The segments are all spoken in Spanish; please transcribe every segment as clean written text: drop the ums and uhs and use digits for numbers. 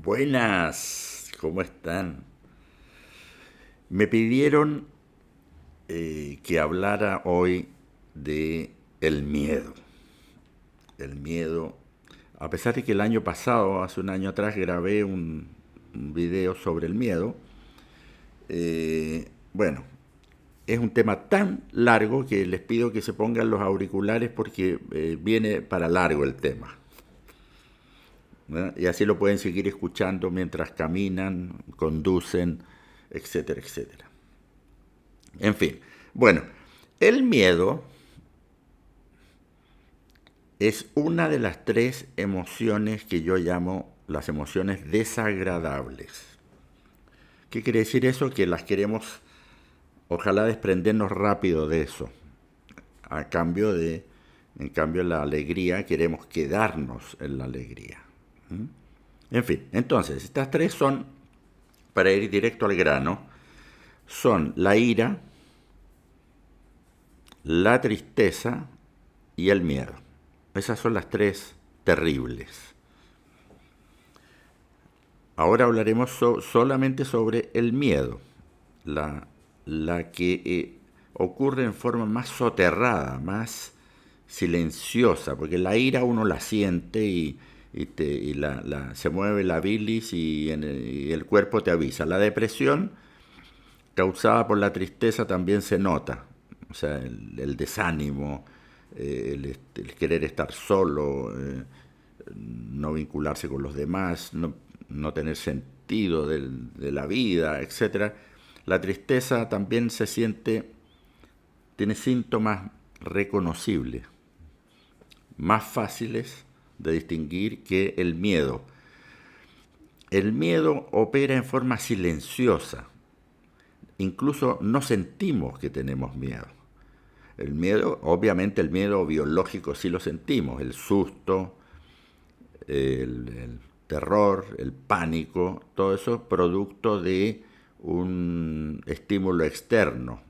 Buenas, ¿cómo están? Me pidieron que hablara hoy de el miedo. El miedo, a pesar de que el año pasado, hace un año atrás, grabé un video sobre el miedo, bueno, es un tema tan largo que les pido que se pongan los auriculares porque viene para largo el tema. ¿No? Y así lo pueden seguir escuchando mientras caminan, conducen, etcétera, etcétera. En fin, bueno, el miedo es una de las tres emociones que yo llamo las emociones desagradables. ¿Qué quiere decir eso? Que las queremos, ojalá, desprendernos rápido de eso. A cambio de, en cambio, la alegría, queremos quedarnos en la alegría. En fin, entonces, estas tres son, para ir directo al grano, son la ira, la tristeza y el miedo. Esas son las tres terribles. Ahora hablaremos solamente sobre el miedo, la que ocurre en forma más soterrada, más silenciosa, porque la ira uno la siente y se mueve la bilis y el cuerpo te avisa. La depresión causada por la tristeza también se nota, o sea, el desánimo, el querer estar solo, no vincularse con los demás, no tener sentido de la vida, etcétera. La tristeza también se siente, tiene síntomas reconocibles, más fáciles de distinguir que el miedo. El miedo opera en forma silenciosa, incluso no sentimos que tenemos miedo. El miedo, obviamente el miedo biológico sí lo sentimos, el susto, el terror, el pánico, todo eso es producto de un estímulo externo.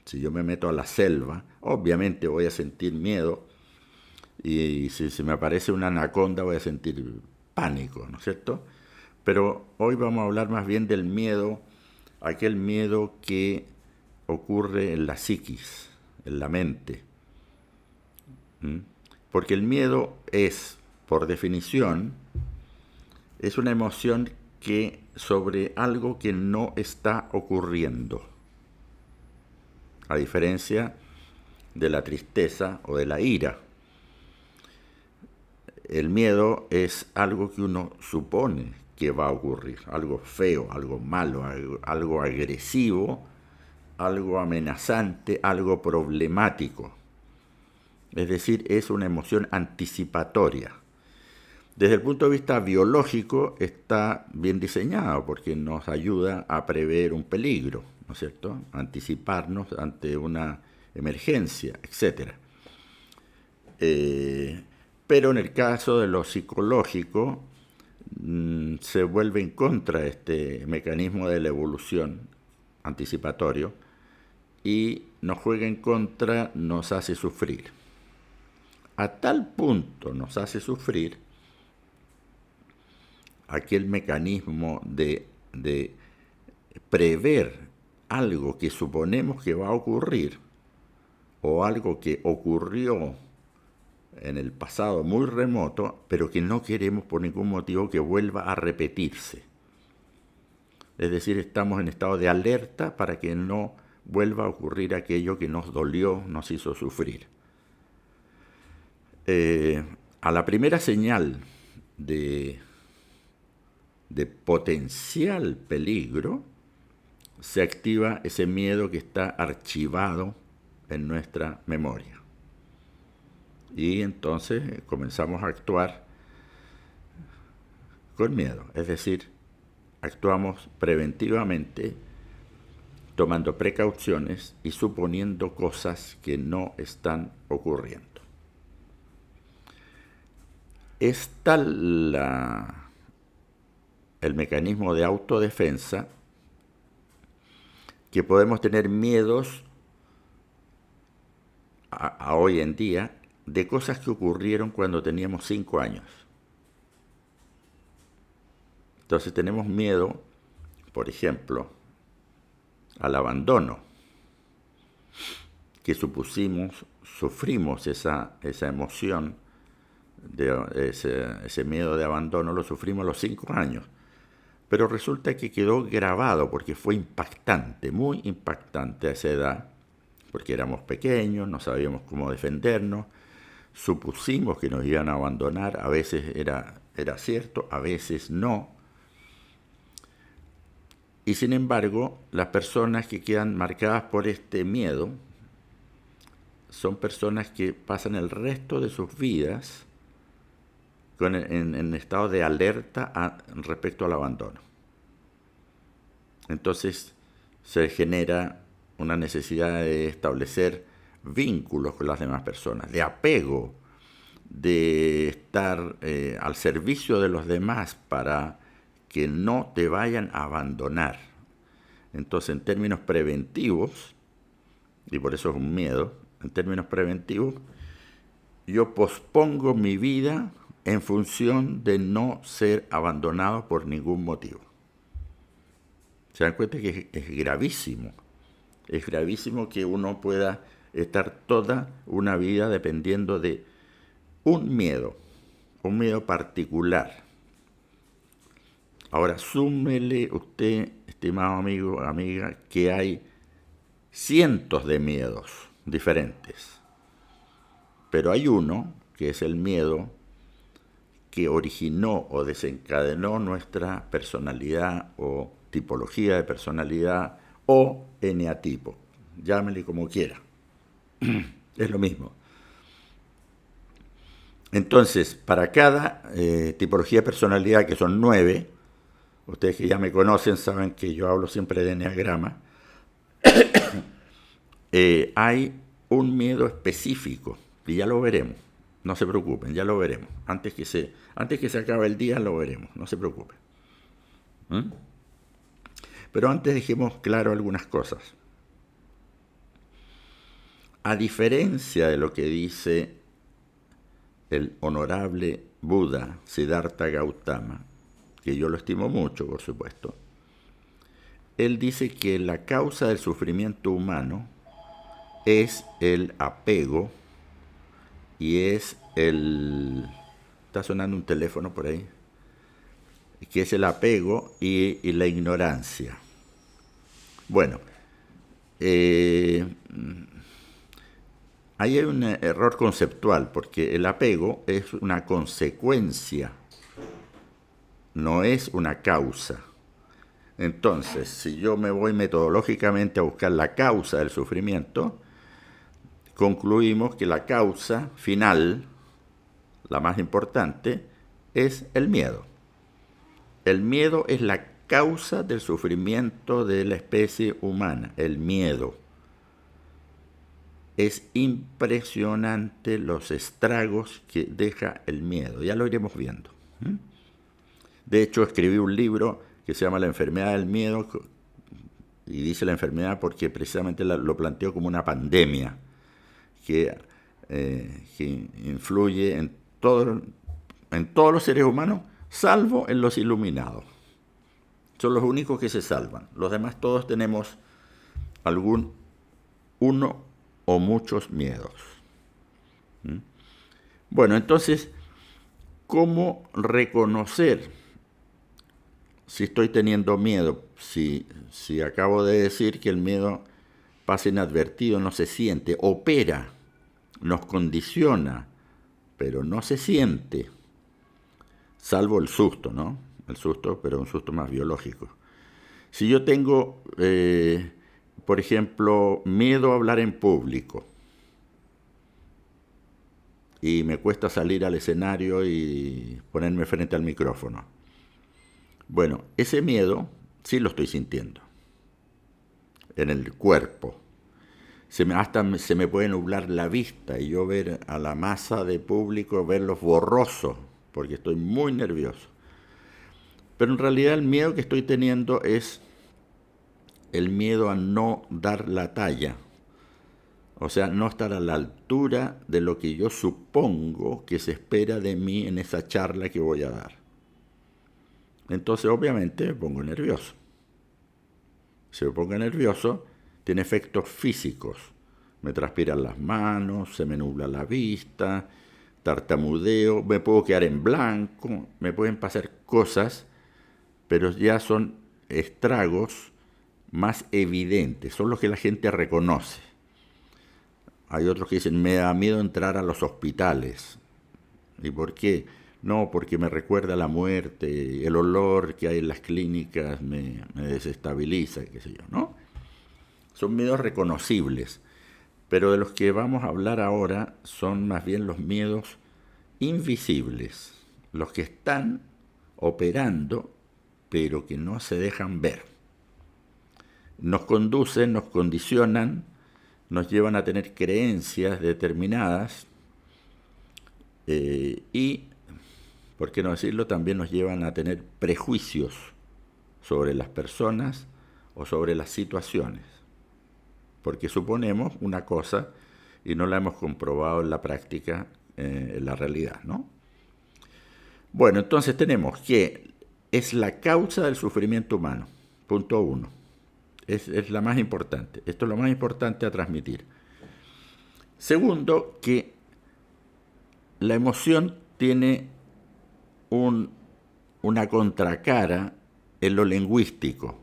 Si yo me meto a la selva, obviamente voy a sentir miedo y si se me aparece una anaconda voy a sentir pánico, ¿no es cierto? Pero hoy vamos a hablar más bien del miedo, aquel miedo que ocurre en la psiquis, en la mente. ¿Mm? Porque el miedo es, por definición, es una emoción que sobre algo que no está ocurriendo. A diferencia de la tristeza o de la ira. El miedo es algo que uno supone que va a ocurrir, algo feo, algo malo, algo agresivo, algo amenazante, algo problemático. Es decir, es una emoción anticipatoria. Desde el punto de vista biológico está bien diseñado porque nos ayuda a prever un peligro, ¿no es cierto? Anticiparnos ante una emergencia, etcétera. Pero en el caso de lo psicológico se vuelve en contra este mecanismo de la evolución anticipatorio y nos juega en contra, nos hace sufrir. A tal punto nos hace sufrir aquel mecanismo de prever algo que suponemos que va a ocurrir o algo que ocurrió en el pasado muy remoto, pero que no queremos por ningún motivo que vuelva a repetirse. Es decir, estamos en estado de alerta para que no vuelva a ocurrir aquello que nos dolió, nos hizo sufrir. A la primera señal de, de potencial peligro, se activa ese miedo que está archivado en nuestra memoria. Y entonces comenzamos a actuar con miedo, es decir, actuamos preventivamente tomando precauciones y suponiendo cosas que no están ocurriendo. Es tal el mecanismo de autodefensa que podemos tener miedos a hoy en día de cosas que ocurrieron cuando teníamos 5 años. Entonces tenemos miedo, por ejemplo, al abandono, que sufrimos esa emoción, ese miedo de abandono, lo sufrimos a los 5 años. Pero resulta que quedó grabado porque fue impactante, muy impactante a esa edad, porque éramos pequeños, no sabíamos cómo defendernos, supusimos que nos iban a abandonar, a veces era cierto, a veces no. Y sin embargo, las personas que quedan marcadas por este miedo son personas que pasan el resto de sus vidas en estado de alerta respecto al abandono. Entonces se genera una necesidad de establecer vínculos con las demás personas, de apego, de estar al servicio de los demás para que no te vayan a abandonar. Entonces, en términos preventivos, y por eso es un miedo, en términos preventivos, yo pospongo mi vida en función de no ser abandonado por ningún motivo. Se dan cuenta que es gravísimo. Es gravísimo que uno pueda estar toda una vida dependiendo de un miedo particular. Ahora, súmele usted, estimado amigo, amiga, que hay cientos de miedos diferentes. Pero hay uno, que es el miedo que originó o desencadenó nuestra personalidad o tipología de personalidad o eneatipo. Llámele como quiera. Es lo mismo. Entonces, para cada tipología de personalidad, que son 9, ustedes que ya me conocen saben que yo hablo siempre de eneagrama, hay un miedo específico, y ya lo veremos. No se preocupen, ya lo veremos. Antes que se acabe el día lo veremos, no se preocupen. Pero antes dejemos claro algunas cosas. A diferencia de lo que dice el honorable Buda Siddhartha Gautama, que yo lo estimo mucho, por supuesto, él dice que la causa del sufrimiento humano es el apego y es está sonando un teléfono por ahí, que es el apego y la ignorancia. Bueno, ahí hay un error conceptual, porque el apego es una consecuencia, no es una causa. Entonces, si yo me voy metodológicamente a buscar la causa del sufrimiento, concluimos que la causa final, la más importante, es el miedo. El miedo es la causa del sufrimiento de la especie humana, el miedo. Es impresionante los estragos que deja el miedo, ya lo iremos viendo. De hecho, escribí un libro que se llama La enfermedad del miedo, y dice la enfermedad porque precisamente lo planteó como una pandemia que influye en todos los seres humanos, salvo en los iluminados. Son los únicos que se salvan. Los demás todos tenemos uno o muchos miedos. Bueno, entonces, ¿cómo reconocer si estoy teniendo miedo? Si acabo de decir que el miedo pasa inadvertido, no se siente, opera, nos condiciona, pero no se siente, salvo el susto, ¿no? El susto, pero un susto más biológico. Si yo tengo, por ejemplo, miedo a hablar en público y me cuesta salir al escenario y ponerme frente al micrófono, bueno, ese miedo sí lo estoy sintiendo en el cuerpo. Hasta se me puede nublar la vista y yo ver a la masa de público, verlos borrosos, porque estoy muy nervioso. Pero en realidad el miedo que estoy teniendo es el miedo a no dar la talla. O sea, no estar a la altura de lo que yo supongo que se espera de mí en esa charla que voy a dar. Entonces, obviamente, me pongo nervioso. Si me pongo nervioso, tiene efectos físicos. Me transpiran las manos, se me nubla la vista, tartamudeo, me puedo quedar en blanco, me pueden pasar cosas, pero ya son estragos más evidentes, son los que la gente reconoce. Hay otros que dicen, me da miedo entrar a los hospitales. ¿Y por qué? No, porque me recuerda la muerte, el olor que hay en las clínicas me desestabiliza, qué sé yo, ¿no? Son miedos reconocibles, pero de los que vamos a hablar ahora son más bien los miedos invisibles, los que están operando, pero que no se dejan ver. Nos conducen, nos condicionan, nos llevan a tener creencias determinadas y, por qué no decirlo, también nos llevan a tener prejuicios sobre las personas o sobre las situaciones, porque suponemos una cosa y no la hemos comprobado en la práctica, en la realidad, ¿no? Bueno, entonces tenemos que es la causa del sufrimiento humano, punto uno. Es la más importante. Esto es lo más importante a transmitir. Segundo, que la emoción tiene una contracara en lo lingüístico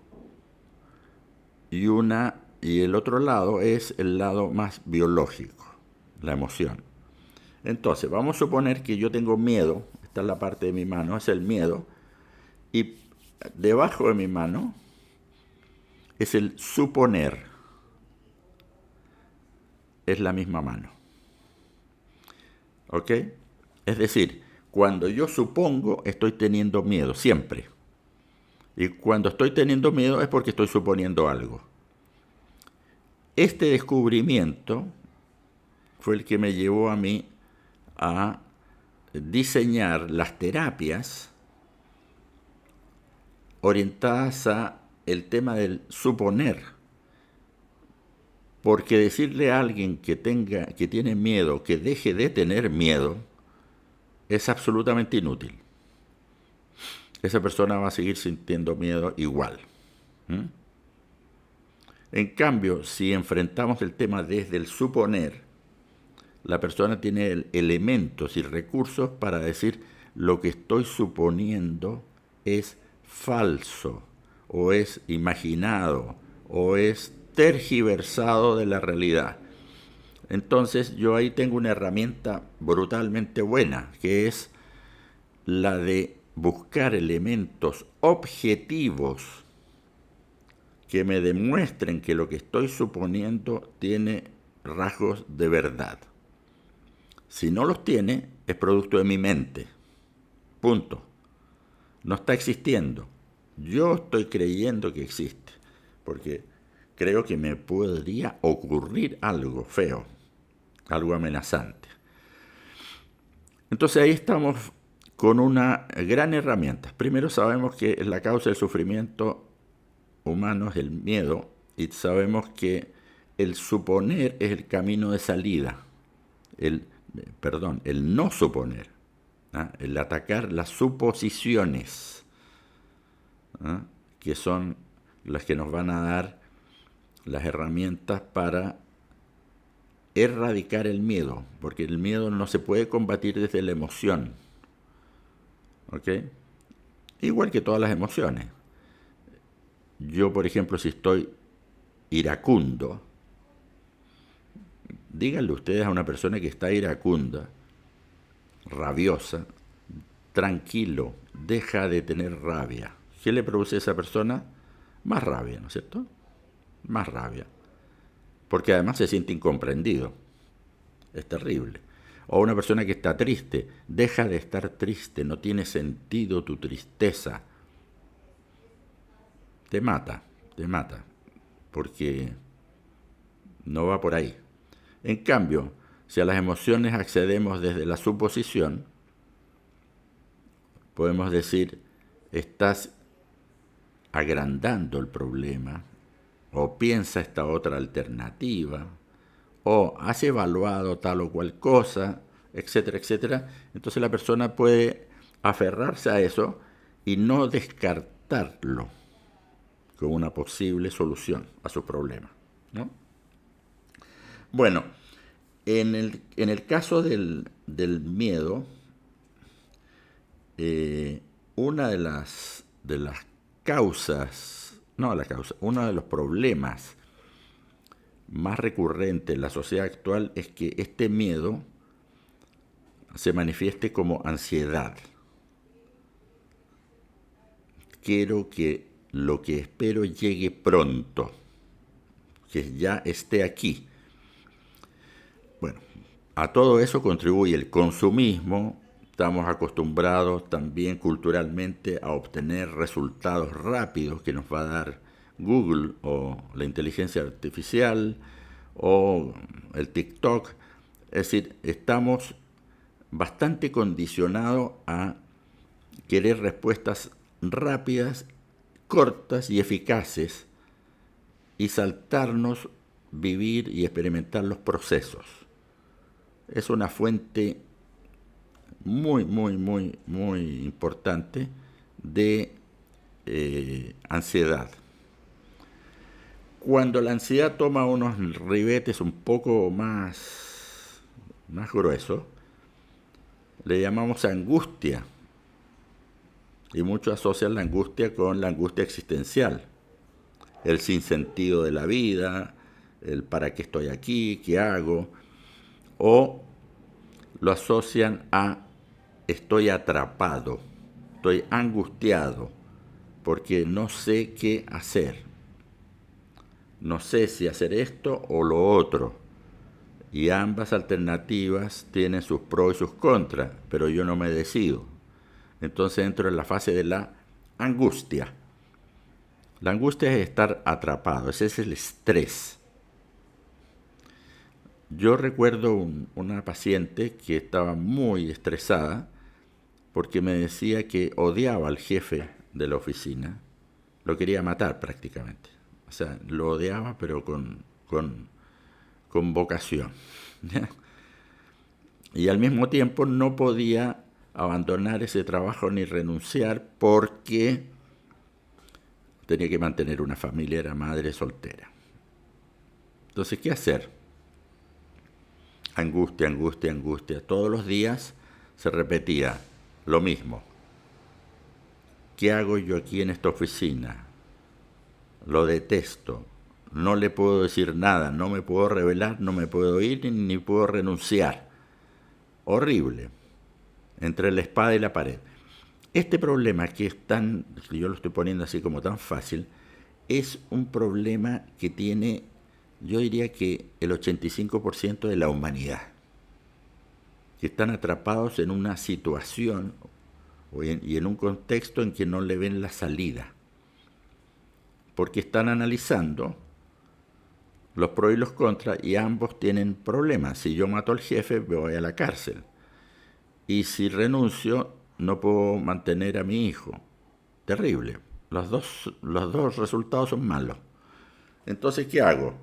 y el otro lado es el lado más biológico, la emoción. Entonces, vamos a suponer que yo tengo miedo, esta es la parte de mi mano, es el miedo, y debajo de mi mano es el suponer, es la misma mano. ¿Ok? Es decir, cuando yo supongo, estoy teniendo miedo, siempre. Y cuando estoy teniendo miedo es porque estoy suponiendo algo. Este descubrimiento fue el que me llevó a mí a diseñar las terapias orientadas a el tema del suponer. Porque decirle a alguien que tiene miedo, que deje de tener miedo, es absolutamente inútil. Esa persona va a seguir sintiendo miedo igual. ¿Mm? En cambio, si enfrentamos el tema desde el suponer, la persona tiene elementos y recursos para decir lo que estoy suponiendo es falso, o es imaginado, o es tergiversado de la realidad. Entonces yo ahí tengo una herramienta brutalmente buena, que es la de buscar elementos objetivos que me demuestren que lo que estoy suponiendo tiene rasgos de verdad. Si no los tiene, es producto de mi mente. Punto. No está existiendo. Yo estoy creyendo que existe, porque creo que me podría ocurrir algo feo, algo amenazante. Entonces ahí estamos con una gran herramienta. Primero sabemos que la causa del sufrimiento humano es el miedo y sabemos que el suponer es el camino de salida. El no suponer, ¿ah? El atacar las suposiciones, ¿ah? Que son las que nos van a dar las herramientas para erradicar el miedo, porque el miedo no se puede combatir desde la emoción, ¿ok? Igual que todas las emociones. Yo, por ejemplo, si estoy iracundo, díganle ustedes a una persona que está iracunda, rabiosa, tranquilo, deja de tener rabia. ¿Qué le produce a esa persona? Más rabia, ¿no es cierto? Más rabia. Porque además se siente incomprendido. Es terrible. O una persona que está triste, deja de estar triste, no tiene sentido tu tristeza. Te mata, porque no va por ahí. En cambio, si a las emociones accedemos desde la suposición, podemos decir, estás agrandando el problema, o piensa esta otra alternativa, o has evaluado tal o cual cosa, etcétera, etcétera. Entonces la persona puede aferrarse a eso y no descartarlo como una posible solución a su problema, ¿no? Bueno, en el caso del miedo, una de las causas, no la causa, uno de los problemas más recurrentes en la sociedad actual es que este miedo se manifieste como ansiedad. Quiero que lo que espero llegue pronto, que ya esté aquí. Bueno, a todo eso contribuye el consumismo. Estamos acostumbrados también culturalmente a obtener resultados rápidos que nos va a dar Google o la inteligencia artificial o el TikTok. Es decir, estamos bastante condicionados a querer respuestas rápidas, cortas y eficaces y saltarnos vivir y experimentar los procesos. Es una fuente muy, muy, muy, muy importante de ansiedad. Cuando la ansiedad toma unos ribetes un poco más gruesos, le llamamos angustia. Y muchos asocian la angustia con la angustia existencial, el sinsentido de la vida, el para qué estoy aquí, qué hago, o lo asocian a estoy atrapado, estoy angustiado, porque no sé qué hacer. No sé si hacer esto o lo otro. Y ambas alternativas tienen sus pros y sus contras, pero yo no me decido. Entonces entro en la fase de la angustia. La angustia es estar atrapado, ese es el estrés. Yo recuerdo una paciente que estaba muy estresada porque me decía que odiaba al jefe de la oficina, lo quería matar prácticamente. O sea, lo odiaba pero con vocación. Y al mismo tiempo no podía abandonar ese trabajo ni renunciar porque tenía que mantener una familia, era madre soltera. Entonces, ¿qué hacer? Angustia, angustia, angustia. Todos los días se repetía lo mismo. ¿Qué hago yo aquí en esta oficina? Lo detesto. No le puedo decir nada, no me puedo revelar, no me puedo ir ni puedo renunciar. Horrible. Entre la espada y la pared. Este problema que es tan, yo lo estoy poniendo así como tan fácil, es un problema que tiene, yo diría que el 85% de la humanidad, que están atrapados en una situación y en un contexto en que no le ven la salida, porque están analizando los pros y los contras y ambos tienen problemas. Si yo mato al jefe, me voy a la cárcel. Y si renuncio, no puedo mantener a mi hijo. Terrible. Los dos resultados son malos. Entonces, ¿qué hago?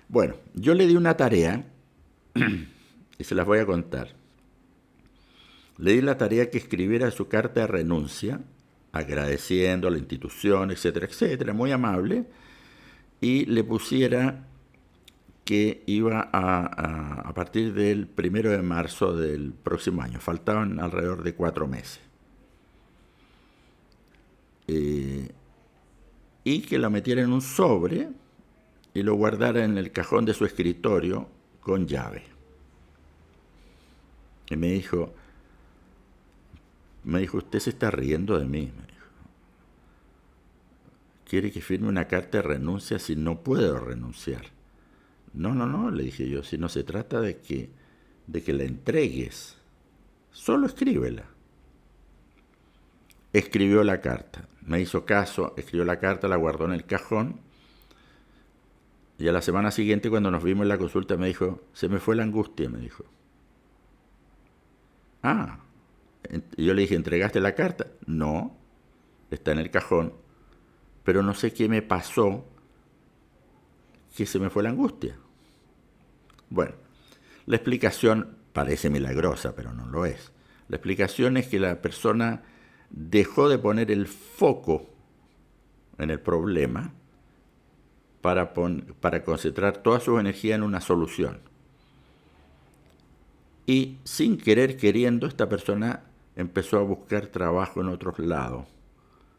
Bueno, yo le di una tarea y se las voy a contar. Le di la tarea que escribiera su carta de renuncia, agradeciendo a la institución, etcétera, etcétera, muy amable, y le pusiera que iba a partir del 1 de marzo del próximo año. Faltaban alrededor de 4 meses. Y que la metiera en un sobre y lo guardara en el cajón de su escritorio con llave. Y me dijo, usted se está riendo de mí. Me dijo, quiere que firme una carta de renuncia si no puedo renunciar. No, no, no, le dije yo, si no se trata de que la entregues, solo escríbela. Escribió la carta, me hizo caso, escribió la carta, la guardó en el cajón, y a la semana siguiente cuando nos vimos en la consulta me dijo, se me fue la angustia, me dijo. Ah, y yo le dije, ¿entregaste la carta? No, está en el cajón, pero no sé qué me pasó, que se me fue la angustia. Bueno, la explicación parece milagrosa, pero no lo es. La explicación es que la persona dejó de poner el foco en el problema para concentrar toda su energía en una solución. Y sin querer queriendo, esta persona empezó a buscar trabajo en otros lados.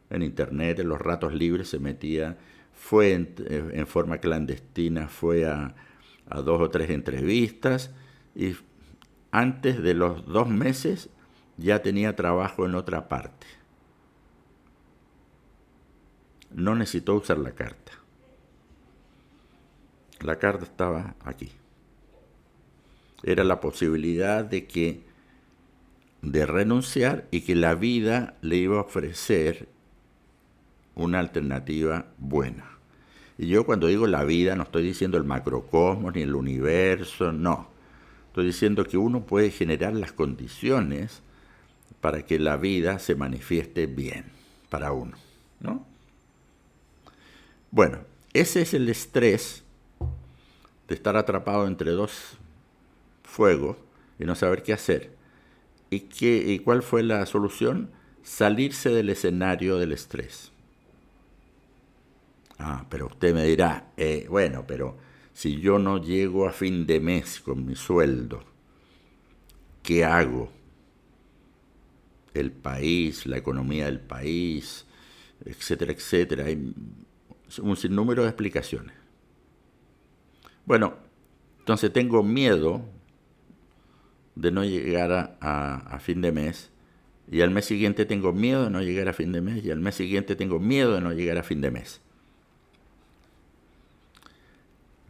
En internet, en los ratos libres se metía, fue en forma clandestina, fue a 2 o 3 entrevistas y antes de los 2 meses ya tenía trabajo en otra parte. No necesitó usar la carta. La carta estaba aquí. Era la posibilidad de renunciar y que la vida le iba a ofrecer una alternativa buena. Y yo cuando digo la vida no estoy diciendo el macrocosmos ni el universo, no. Estoy diciendo que uno puede generar las condiciones para que la vida se manifieste bien para uno, ¿no? Bueno, ese es el estrés de estar atrapado entre dos fuegos y no saber qué hacer. ¿Y cuál fue la solución? Salirse del escenario del estrés. Pero usted me dirá, bueno, pero si yo no llego a fin de mes con mi sueldo, ¿qué hago? El país, la economía del país, etcétera, etcétera. Hay un sinnúmero de explicaciones. Bueno, entonces tengo miedo de no llegar a fin de mes, y al mes siguiente tengo miedo de no llegar a fin de mes, y al mes siguiente tengo miedo de no llegar a fin de mes.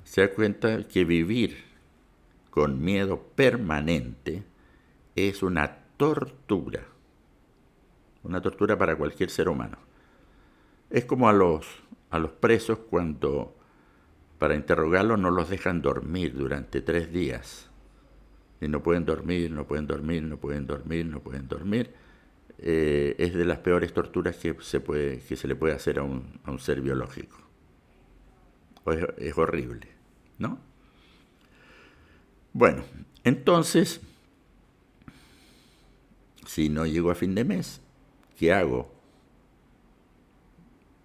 Se da cuenta que vivir con miedo permanente es una tortura para cualquier ser humano. Es como a los presos cuando para interrogarlos no los dejan dormir durante 3 días. Y no pueden dormir. Es de las peores torturas que se le puede hacer a un ser biológico. Es horrible, ¿no? Bueno, entonces, si no llego a fin de mes, ¿qué hago?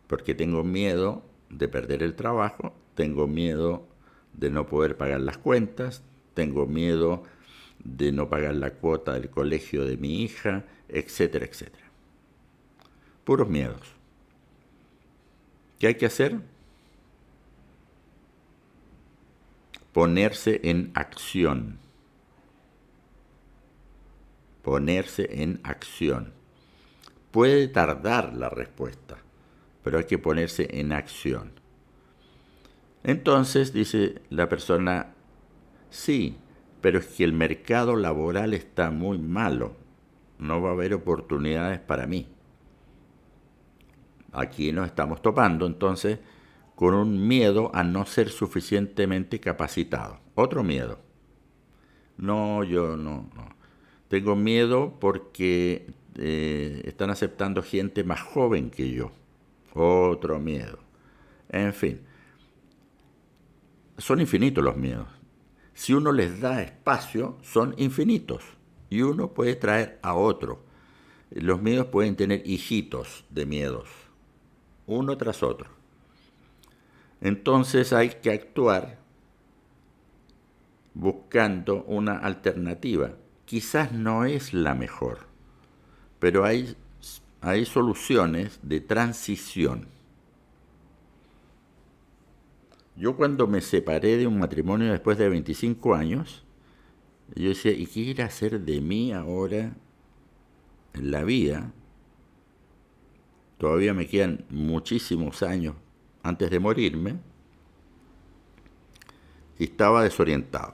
Porque tengo miedo de perder el trabajo, tengo miedo de no poder pagar las cuentas, tengo miedo de no pagar la cuota del colegio de mi hija, etcétera, etcétera. Puros miedos. ¿Qué hay que hacer? Ponerse en acción. Ponerse en acción. Puede tardar la respuesta, pero hay que ponerse en acción. Entonces dice la persona, sí, pero es que el mercado laboral está muy malo, no va a haber oportunidades para mí. Aquí nos estamos topando entonces con un miedo a no ser suficientemente capacitado. Otro miedo. No, yo no. Tengo miedo porque están aceptando gente más joven que yo. Otro miedo. En fin, son infinitos los miedos. Si uno les da espacio, son infinitos. Y uno puede traer a otro. Los miedos pueden tener hijitos de miedos, uno tras otro. Entonces hay que actuar buscando una alternativa. Quizás no es la mejor, pero hay soluciones de transición. Yo cuando me separé de un matrimonio después de 25 años, yo decía, ¿y qué ir a hacer de mí ahora en la vida? Todavía me quedan muchísimos años antes de morirme, y estaba desorientado.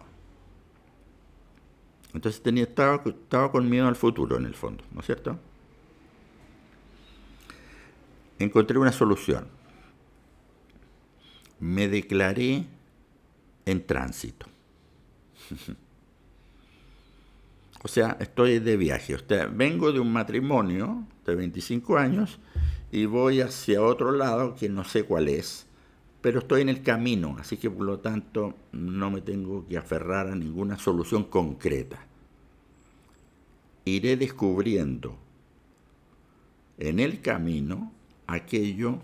Entonces estaba con miedo al futuro, en el fondo, ¿no es cierto? Encontré una solución. Me declaré en tránsito. O sea, estoy de viaje. Vengo de un matrimonio de 25 años y voy hacia otro lado que no sé cuál es, pero estoy en el camino, así que por lo tanto no me tengo que aferrar a ninguna solución concreta. Iré descubriendo en el camino aquello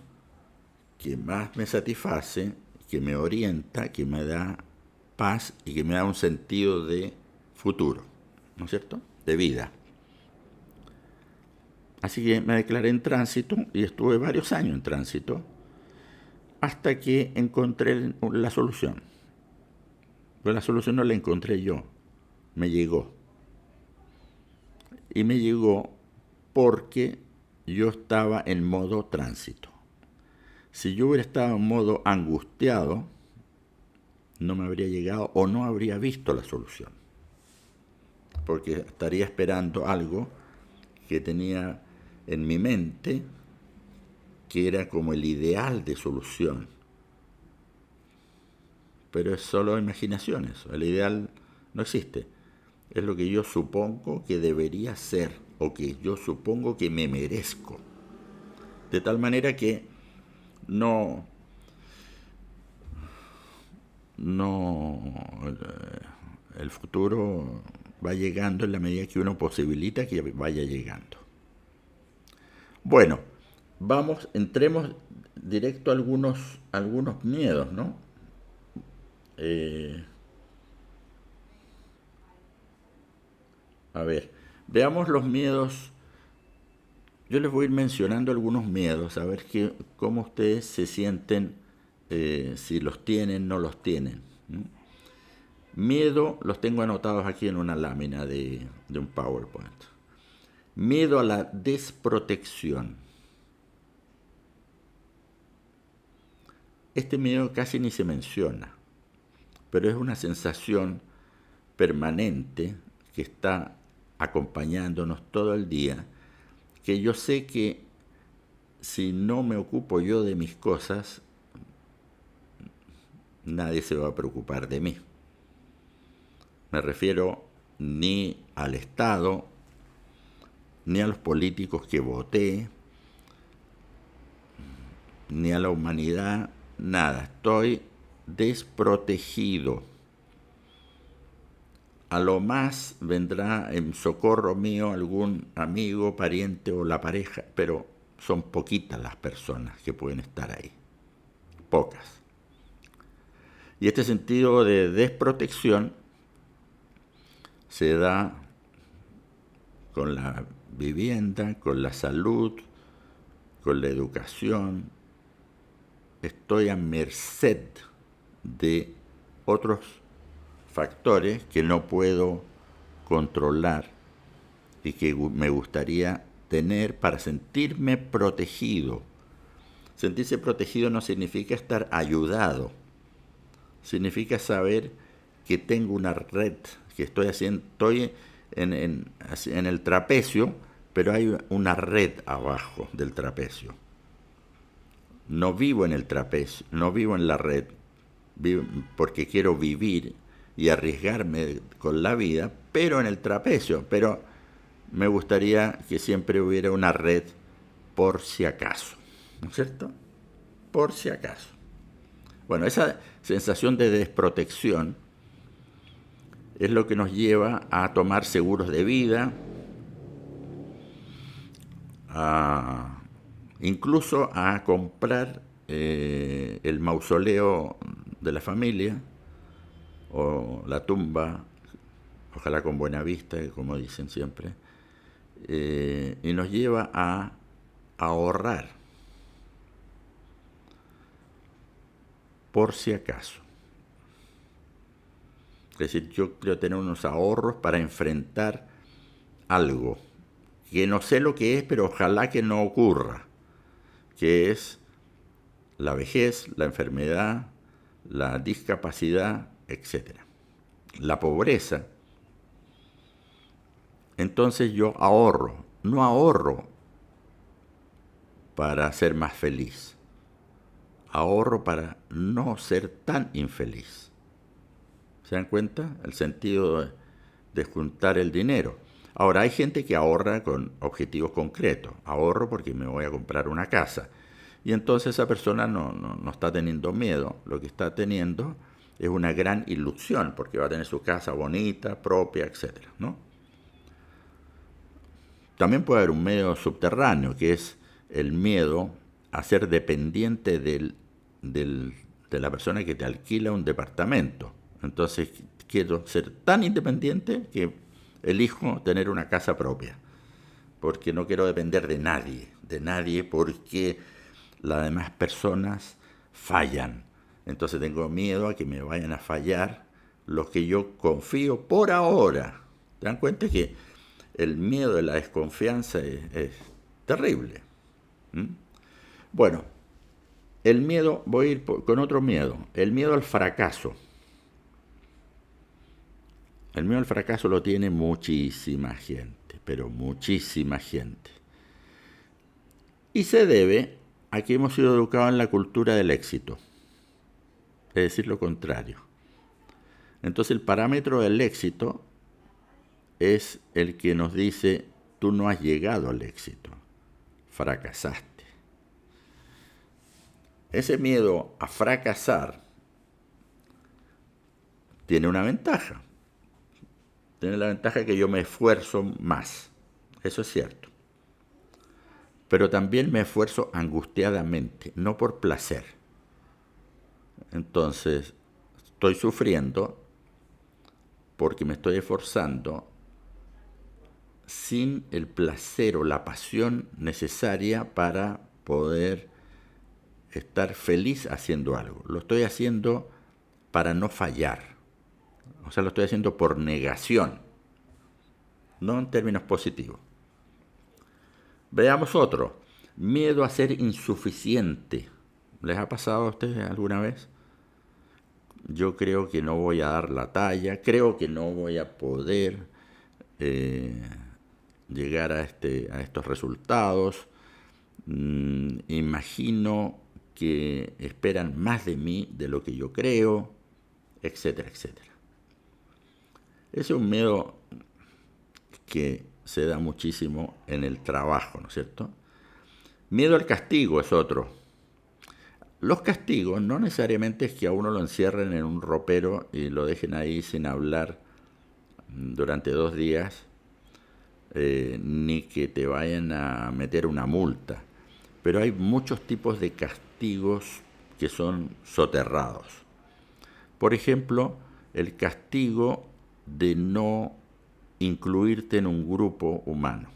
que más me satisface, que me orienta, que me da paz y que me da un sentido de futuro, ¿no es cierto? De vida. Así que me declaré en tránsito y estuve varios años en tránsito hasta que encontré la solución. Pero la solución no la encontré yo, me llegó. Y me llegó porque yo estaba en modo tránsito. Si yo hubiera estado en modo angustiado, no me habría llegado o no habría visto la solución. Porque estaría esperando algo que tenía en mi mente, que era como el ideal de solución. Pero es solo imaginación eso. El ideal no existe. Es lo que yo supongo que debería ser o que yo supongo que me merezco. De tal manera que no, no, el futuro va llegando en la medida que uno posibilita que vaya llegando. Bueno, entremos directo a algunos miedos, ¿no? A ver, veamos los miedos. Yo les voy a ir mencionando algunos miedos, a ver cómo ustedes se sienten, si los tienen, no los tienen. Miedo, los tengo anotados aquí en una lámina de un PowerPoint. Miedo a la desprotección. Este miedo casi ni se menciona, pero es una sensación permanente que está acompañándonos todo el día, que yo sé que si no me ocupo yo de mis cosas, nadie se va a preocupar de mí. Me refiero ni al Estado, ni a los políticos que voté, ni a la humanidad, nada. Estoy desprotegido. A lo más vendrá en socorro mío algún amigo, pariente o la pareja, pero son poquitas las personas que pueden estar ahí. Pocas. Y este sentido de desprotección se da con la vivienda, con la salud, con la educación. Estoy a merced de otros factores que no puedo controlar y que me gustaría tener para sentirme protegido. Sentirse protegido no significa estar ayudado, significa saber que tengo una red, que estoy en el trapecio, pero hay una red abajo del trapecio. No vivo en el trapecio, no vivo en la red, vivo porque quiero vivir y arriesgarme con la vida, pero en el trapecio. Pero me gustaría que siempre hubiera una red por si acaso, ¿no es cierto? Por si acaso. Bueno, esa sensación de desprotección es lo que nos lleva a tomar seguros de vida, incluso a comprar el mausoleo de la familia o la tumba, ojalá con buena vista, como dicen siempre, y nos lleva a ahorrar por si acaso. Es decir, yo quiero tener unos ahorros para enfrentar algo que no sé lo que es, pero ojalá que no ocurra, que es la vejez, la enfermedad, la discapacidad, etc. La pobreza. Entonces yo ahorro, no ahorro para ser más feliz, ahorro para no ser tan infeliz. ¿Se dan cuenta? El sentido de juntar el dinero. Ahora, hay gente que ahorra con objetivos concretos. Ahorro porque me voy a comprar una casa. Y entonces esa persona no está teniendo miedo. Lo que está teniendo es una gran ilusión, porque va a tener su casa bonita, propia, etc., ¿no? También puede haber un miedo subterráneo, que es el miedo a ser dependiente de la persona que te alquila un departamento. Entonces quiero ser tan independiente que elijo tener una casa propia, porque no quiero depender de nadie porque las demás personas fallan. Entonces tengo miedo a que me vayan a fallar los que yo confío por ahora. ¿Te dan cuenta que el miedo de la desconfianza es terrible? ¿Mm? Bueno, el miedo, voy a ir con otro miedo, el miedo al fracaso. El miedo al fracaso lo tiene muchísima gente, pero muchísima gente. Y se debe a que hemos sido educados en la cultura del éxito, es decir, lo contrario. Entonces el parámetro del éxito es el que nos dice, tú no has llegado al éxito, fracasaste. Ese miedo a fracasar tiene una ventaja. Tiene la ventaja que yo me esfuerzo más. Eso es cierto. Pero también me esfuerzo angustiadamente, no por placer. Entonces, estoy sufriendo porque me estoy esforzando sin el placer o la pasión necesaria para poder estar feliz haciendo algo. Lo estoy haciendo para no fallar. O sea, lo estoy haciendo por negación, no en términos positivos. Veamos otro. Miedo a ser insuficiente. ¿Les ha pasado a ustedes alguna vez? Yo creo que no voy a dar la talla, creo que no voy a poder llegar a estos resultados. Imagino que esperan más de mí de lo que yo creo, etcétera, etcétera. Ese es un miedo que se da muchísimo en el trabajo, ¿no es cierto? Miedo al castigo es otro. Los castigos no necesariamente es que a uno lo encierren en un ropero y lo dejen ahí sin hablar durante 2 días, ni que te vayan a meter una multa. Pero hay muchos tipos de castigos que son soterrados. Por ejemplo, el castigo de no incluirte en un grupo humano.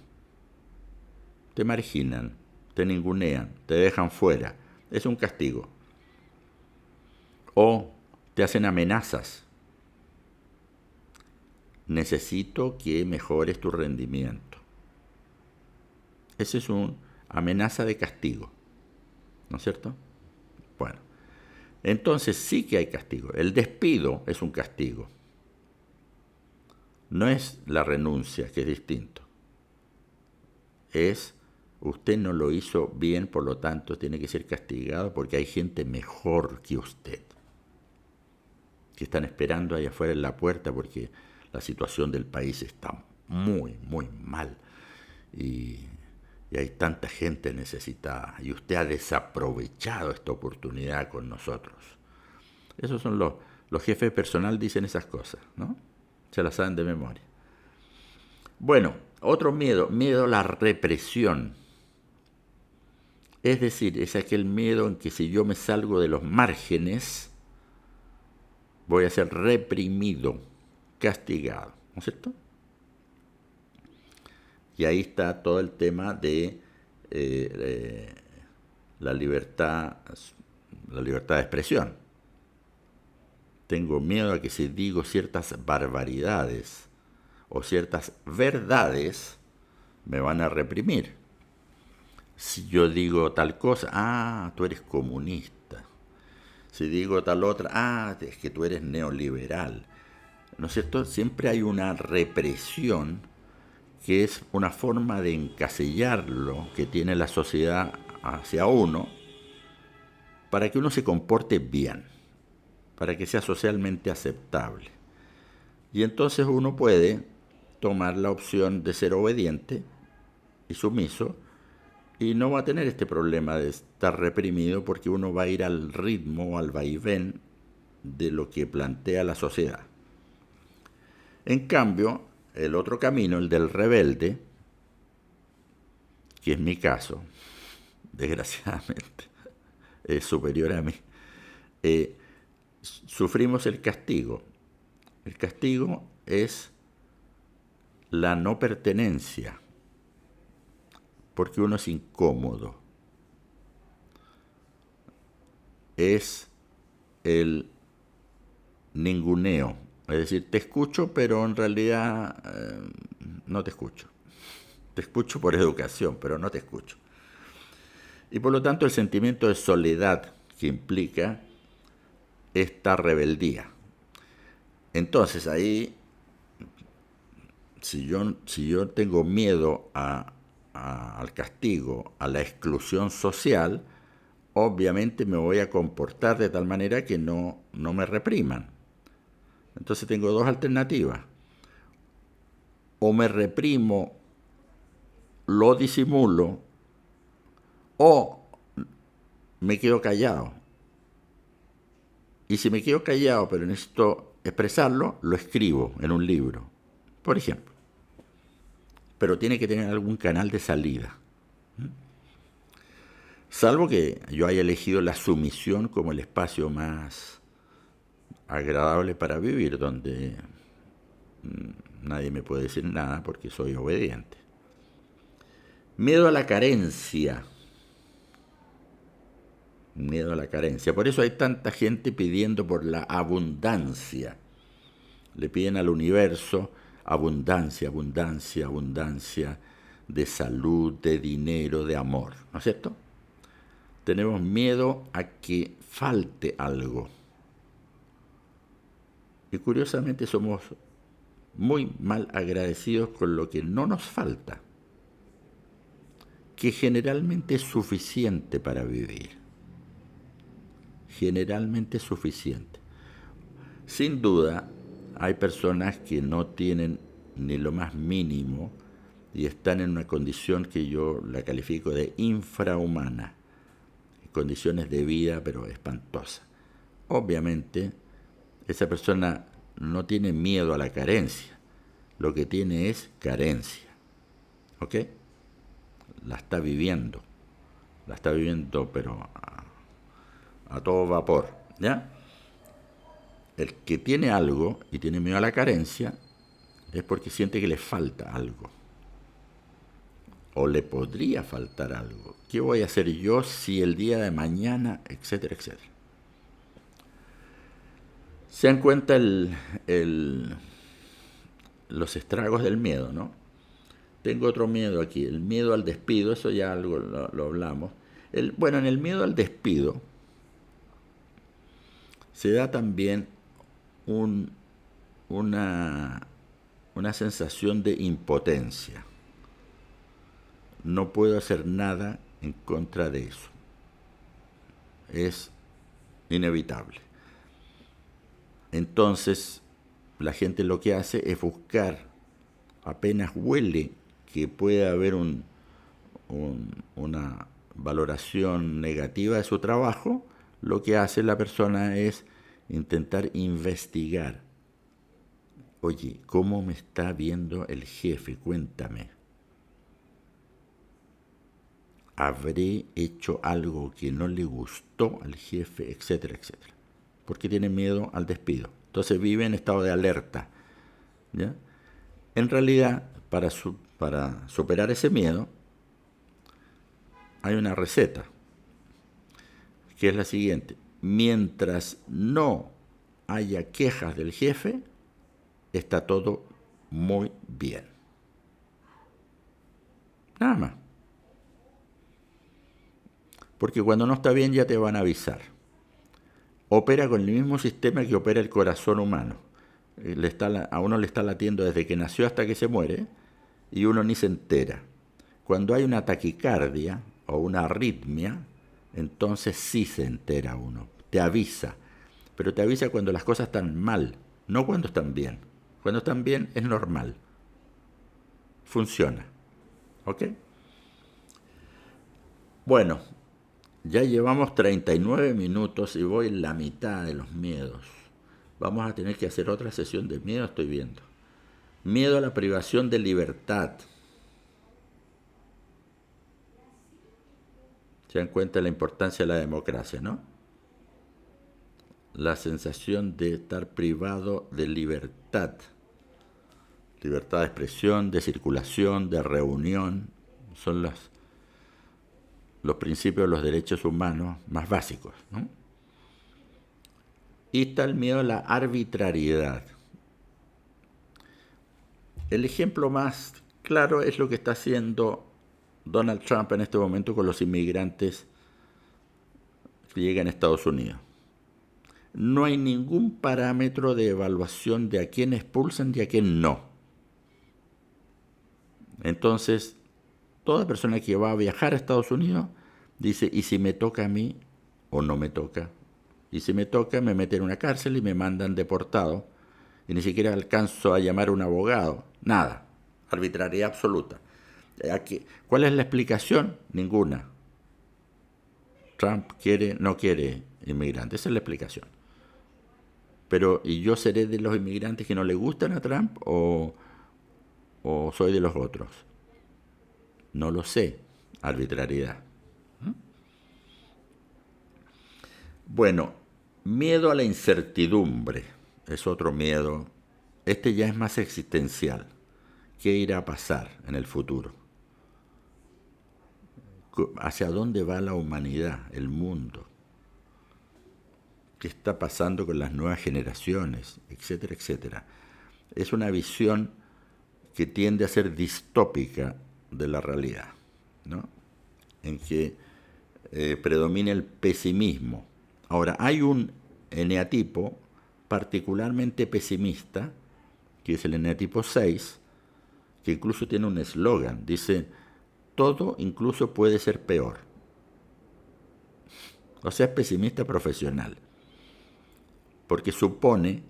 Te marginan, te ningunean, te dejan fuera. Es un castigo. O te hacen amenazas. Necesito que mejores tu rendimiento. Ese es una amenaza de castigo, ¿no es cierto? Bueno, entonces sí que hay castigo. El despido es un castigo. No es la renuncia, que es distinto. Es, usted no lo hizo bien, por lo tanto tiene que ser castigado porque hay gente mejor que usted, que están esperando allá afuera en la puerta porque la situación del país está muy, muy mal y hay tanta gente necesitada y usted ha desaprovechado esta oportunidad con nosotros. Esos son los jefes de personal, dicen esas cosas, ¿no? Se las saben de memoria. Bueno, otro miedo a la represión. Es decir, es aquel miedo en que si yo me salgo de los márgenes, voy a ser reprimido, castigado, ¿no es cierto? Y ahí está todo el tema de la libertad de expresión. Tengo miedo a que si digo ciertas barbaridades o ciertas verdades, me van a reprimir. Si yo digo tal cosa, tú eres comunista. Si digo tal otra, es que tú eres neoliberal. ¿No es cierto? Siempre hay una represión que es una forma de encasillarlo que tiene la sociedad hacia uno para que uno se comporte bien, para que sea socialmente aceptable. Y entonces uno puede tomar la opción de ser obediente y sumiso y no va a tener este problema de estar reprimido porque uno va a ir al ritmo, al vaivén de lo que plantea la sociedad. En cambio, el otro camino, el del rebelde, que es mi caso, desgraciadamente, es superior a mí, sufrimos el castigo. El castigo es la no pertenencia, porque uno es incómodo. Es el ninguneo, es decir, te escucho, pero en realidad no te escucho. Te escucho por educación, pero no te escucho. Y por lo tanto el sentimiento de soledad que implica esta rebeldía. Entonces ahí, si yo tengo miedo al castigo, a la exclusión social, obviamente me voy a comportar de tal manera que no me repriman. Entonces tengo dos alternativas. O me reprimo, lo disimulo, o me quedo callado. Y si me quedo callado, pero necesito expresarlo, lo escribo en un libro, por ejemplo. Pero tiene que tener algún canal de salida. Salvo que yo haya elegido la sumisión como el espacio más agradable para vivir, donde nadie me puede decir nada porque soy obediente. Miedo a la carencia. Miedo a la carencia. Por eso hay tanta gente pidiendo por la abundancia. Le piden al universo abundancia, abundancia, abundancia de salud, de dinero, de amor. ¿No es cierto? Tenemos miedo a que falte algo. Y curiosamente somos muy mal agradecidos con lo que no nos falta, que generalmente es suficiente para vivir. Generalmente es suficiente. Sin duda, hay personas que no tienen ni lo más mínimo y están en una condición que yo la califico de infrahumana, condiciones de vida pero espantosas. Obviamente, esa persona no tiene miedo a la carencia, lo que tiene es carencia, ¿ok? La está viviendo pero a todo vapor, ¿ya? El que tiene algo y tiene miedo a la carencia es porque siente que le falta algo. O le podría faltar algo. ¿Qué voy a hacer yo si el día de mañana, etcétera, etcétera? Se dan cuenta los estragos del miedo, ¿no? Tengo otro miedo aquí, el miedo al despido, eso ya algo lo hablamos. Bueno, en el miedo al despido se da también una sensación de impotencia. No puedo hacer nada en contra de eso. Es inevitable. Entonces, la gente lo que hace es buscar, apenas huele que puede haber una valoración negativa de su trabajo, lo que hace la persona es intentar investigar. Oye, ¿cómo me está viendo el jefe? Cuéntame. ¿Habré hecho algo que no le gustó al jefe? Etcétera, etcétera. Porque tiene miedo al despido. Entonces vive en estado de alerta, ¿ya? En realidad, para superar ese miedo, hay una receta, que es la siguiente. Mientras no haya quejas del jefe, está todo muy bien. Nada más. Porque cuando no está bien ya te van a avisar. Opera con el mismo sistema que opera el corazón humano. A uno le está latiendo desde que nació hasta que se muere y uno ni se entera. Cuando hay una taquicardia o una arritmia, entonces sí se entera uno, te avisa, pero te avisa cuando las cosas están mal, no cuando están bien. Cuando están bien es normal, funciona, ¿ok? Bueno, ya llevamos 39 minutos y voy en la mitad de los miedos. Vamos a tener que hacer otra sesión de miedo, estoy viendo. Miedo a la privación de libertad. Se dan cuenta de la importancia de la democracia, ¿no? La sensación de estar privado de libertad. Libertad de expresión, de circulación, de reunión. Son los principios de los derechos humanos más básicos, ¿no? Y está el miedo a la arbitrariedad. El ejemplo más claro es lo que está haciendo Donald Trump en este momento con los inmigrantes que llegan a Estados Unidos. No hay ningún parámetro de evaluación de a quién expulsan y a quién no. Entonces, toda persona que va a viajar a Estados Unidos dice, ¿y si me toca a mí o no me toca? Y si me toca, me meten en una cárcel y me mandan deportado. Y ni siquiera alcanzo a llamar a un abogado. Nada. Arbitrariedad absoluta. ¿Cuál es la explicación? Ninguna. Trump no quiere inmigrantes. Esa es la explicación. Pero, ¿y yo seré de los inmigrantes que no le gustan a Trump o soy de los otros? No lo sé. Arbitrariedad. Bueno, miedo a la incertidumbre es otro miedo. Este ya es más existencial. ¿Qué irá a pasar en el futuro? ¿Hacia dónde va la humanidad, el mundo? ¿Qué está pasando con las nuevas generaciones? Etcétera, etcétera. Es una visión que tiende a ser distópica de la realidad, ¿no? En que predomina el pesimismo. Ahora, hay un eneatipo particularmente pesimista, que es el eneatipo 6, que incluso tiene un eslogan. Dice, todo incluso puede ser peor. O sea, es pesimista profesional. Porque supone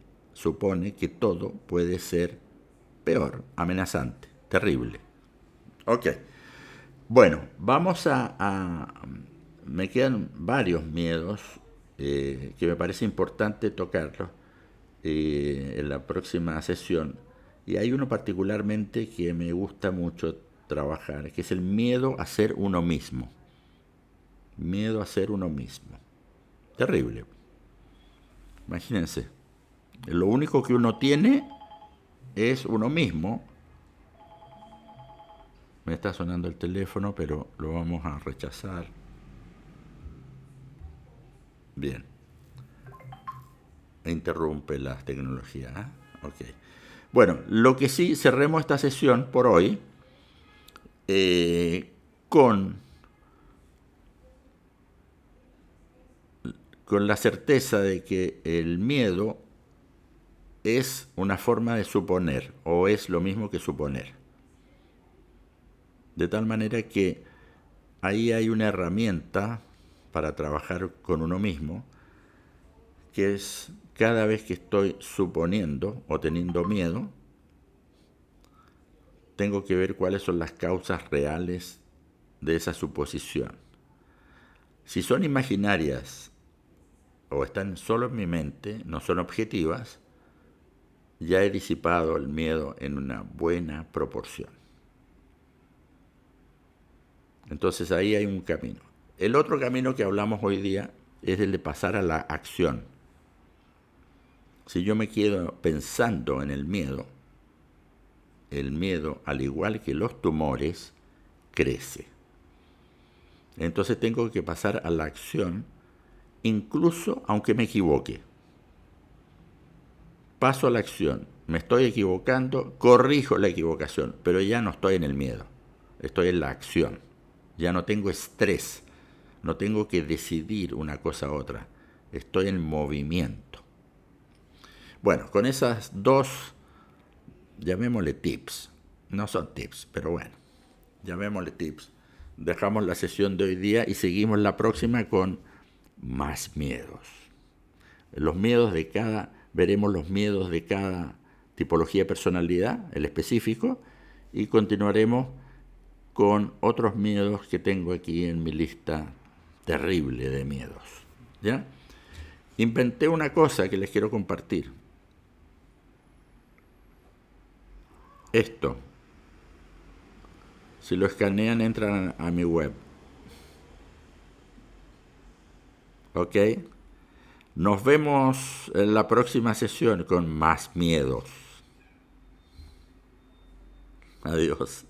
que todo puede ser peor, amenazante, terrible. Ok. Bueno, me quedan varios miedos que me parece importante tocarlos en la próxima sesión. Y hay uno particularmente que me gusta mucho trabajar, que es el miedo a ser uno mismo. Miedo a ser uno mismo. Terrible. Imagínense. Lo único que uno tiene es uno mismo. Me está sonando el teléfono, pero lo vamos a rechazar. Bien. Interrumpe la tecnología. Ok. Bueno, lo que sí, cerremos esta sesión por hoy con la certeza de que el miedo es una forma de suponer, o es lo mismo que suponer. De tal manera que ahí hay una herramienta para trabajar con uno mismo, que es cada vez que estoy suponiendo o teniendo miedo, tengo que ver cuáles son las causas reales de esa suposición. Si son imaginarias o están solo en mi mente, no son objetivas, ya he disipado el miedo en una buena proporción. Entonces ahí hay un camino. El otro camino que hablamos hoy día es el de pasar a la acción. Si yo me quedo pensando en el miedo, al igual que los tumores, crece. Entonces tengo que pasar a la acción, incluso aunque me equivoque. Paso a la acción, me estoy equivocando, corrijo la equivocación, pero ya no estoy en el miedo, estoy en la acción. Ya no tengo estrés, no tengo que decidir una cosa u otra, estoy en movimiento. Bueno, con esas dos, llamémosle tips, no son tips, pero bueno, llamémosle tips. Dejamos la sesión de hoy día y seguimos la próxima con más miedos. Veremos los miedos de cada tipología de personalidad, el específico, y continuaremos con otros miedos que tengo aquí en mi lista terrible de miedos. ¿Ya? Inventé una cosa que les quiero compartir. Esto, si lo escanean, entran a mi web. ¿Ok? Nos vemos en la próxima sesión con más miedos. Adiós.